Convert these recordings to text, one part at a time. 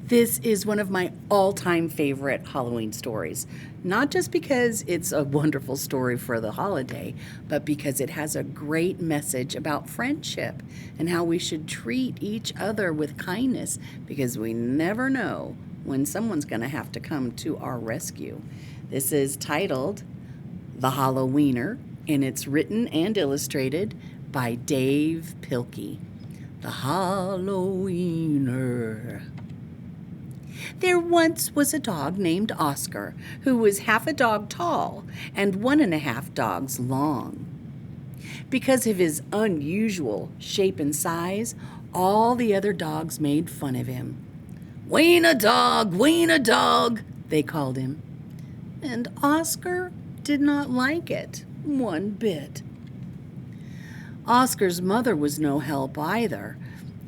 This is one of my all-time favorite Halloween stories, not just because it's a wonderful story for the holiday, but because it has a great message about friendship and how we should treat each other with kindness because we never know when someone's going to have to come to our rescue. This is titled The Hallo-Wiener, and it's written and illustrated by Dav Pilkey. The Hallo-Wiener. There once was a dog named Oscar who was half a dog tall and 1.5 dogs long. Because of his unusual shape and size, all the other dogs made fun of him. Wiener dog, they called him. And Oscar did not like it one bit. Oscar's mother was no help either.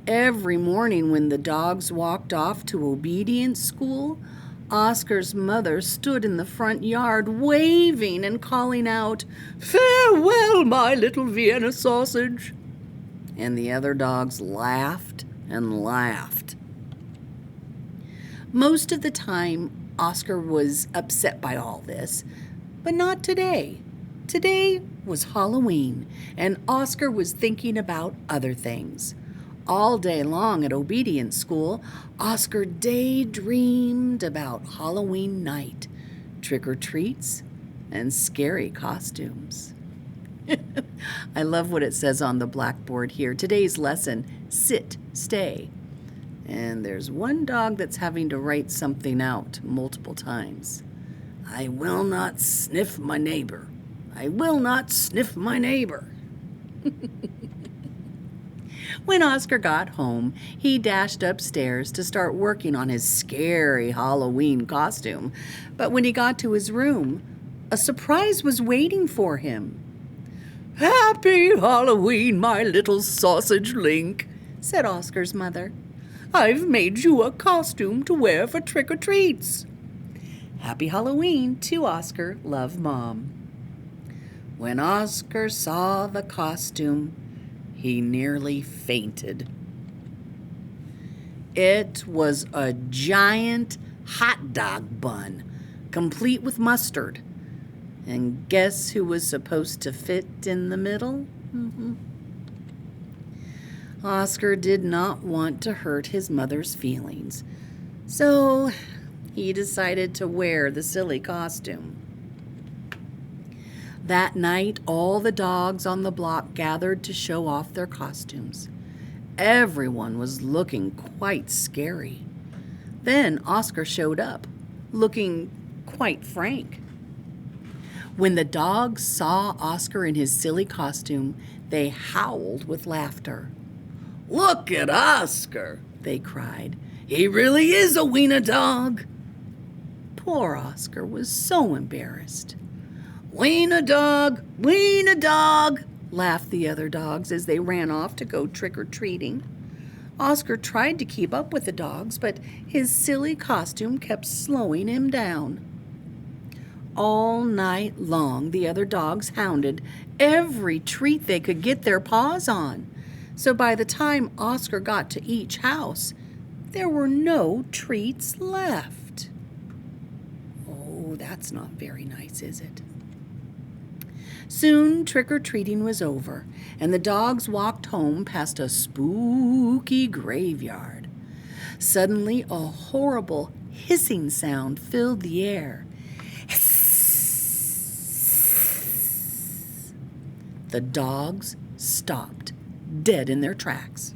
Every morning when the dogs walked off to obedience school, Oscar's mother stood in the front yard waving and calling out, "Farewell, my little Vienna sausage." And the other dogs laughed and laughed. Most of the time, Oscar was upset by all this, but not today. Today was Halloween, and Oscar was thinking about other things. All day long at obedience school, Oscar daydreamed about Halloween night, trick-or-treats, and scary costumes. I love what it says on the blackboard here. Today's lesson, sit, stay. And there's one dog that's having to write something out multiple times. I will not sniff my neighbor. I will not sniff my neighbor. When Oscar got home, he dashed upstairs to start working on his scary Halloween costume. But when he got to his room, a surprise was waiting for him. "Happy Halloween, my little sausage link," said Oscar's mother. "I've made you a costume to wear for trick-or-treats." Happy Halloween to Oscar, love Mom. When Oscar saw the costume, he nearly fainted. It was a giant hot dog bun, complete with mustard. And guess who was supposed to fit in the middle? Oscar did not want to hurt his mother's feelings, so he decided to wear the silly costume. That night, all the dogs on the block gathered to show off their costumes. Everyone was looking quite scary. Then Oscar showed up, looking quite frank. When the dogs saw Oscar in his silly costume, they howled with laughter. "Look at Oscar," they cried. "He really is a wiener dog." Poor Oscar was so embarrassed. Wiener dog, laughed the other dogs as they ran off to go trick-or-treating. Oscar tried to keep up with the dogs, but his silly costume kept slowing him down. All night long, the other dogs hounded every treat they could get their paws on. So by the time Oscar got to each house, there were no treats left. Oh, that's not very nice, is it? Soon trick-or-treating was over, and the dogs walked home past a spooky graveyard. Suddenly, a horrible hissing sound filled the air. The dogs stopped, dead in their tracks.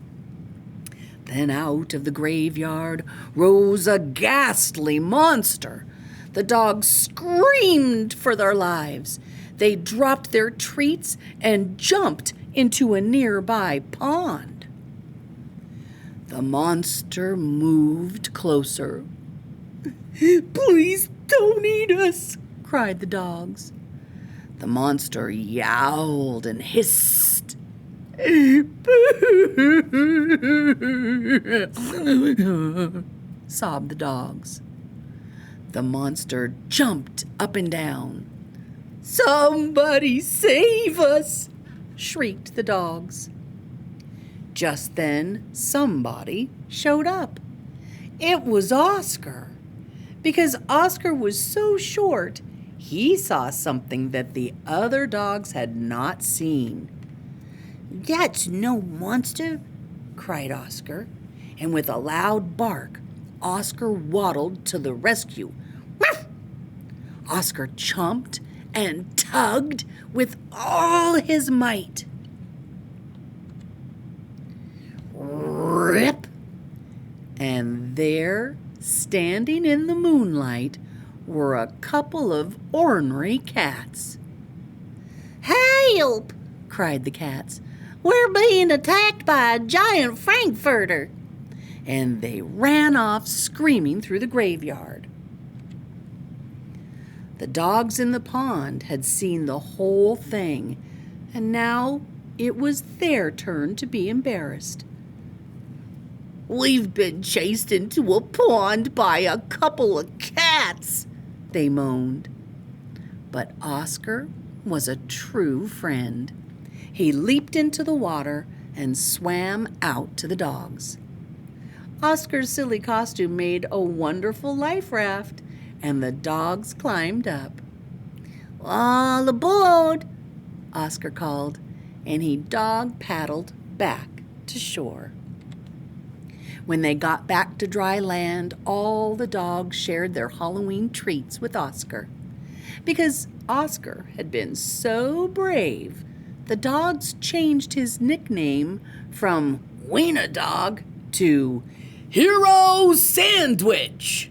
Then out of the graveyard rose a ghastly monster. The dogs screamed for their lives. They dropped their treats and jumped into a nearby pond. The monster moved closer. "Please don't eat us," cried the dogs. The monster yowled and hissed. Sobbed the dogs. The monster jumped up and down. "Somebody save us!" shrieked the dogs. Just then, somebody showed up. It was Oscar. Because Oscar was so short, he saw something that the other dogs had not seen. "That's no monster," cried Oscar, and with a loud bark, Oscar waddled to the rescue. Ruff! Oscar chomped and tugged with all his might. Rip! And there, standing in the moonlight, were a couple of ornery cats. "Help!" cried the cats. "We're being attacked by a giant frankfurter." And they ran off screaming through the graveyard. The dogs in the pond had seen the whole thing, and now it was their turn to be embarrassed. "We've been chased into a pond by a couple of cats," they moaned. But Oscar was a true friend. He leaped into the water and swam out to the dogs. Oscar's silly costume made a wonderful life raft, and the dogs climbed up. "All aboard!" Oscar called, and he dog paddled back to shore. When they got back to dry land, all the dogs shared their Halloween treats with Oscar. Because Oscar had been so brave, the dogs changed his nickname from Wiener Dog to Hero Sandwich.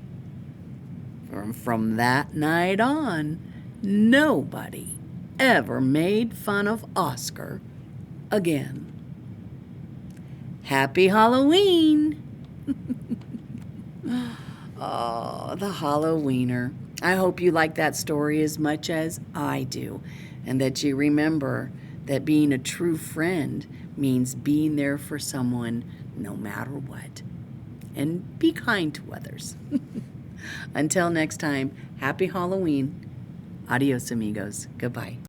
From that night on, nobody ever made fun of Oscar again. Happy Halloween! Oh, the Hallo-Wiener. I hope you like that story as much as I do, and that you remember that being a true friend means being there for someone no matter what. And be kind to others. Until next time, happy Halloween. Adios, amigos. Goodbye.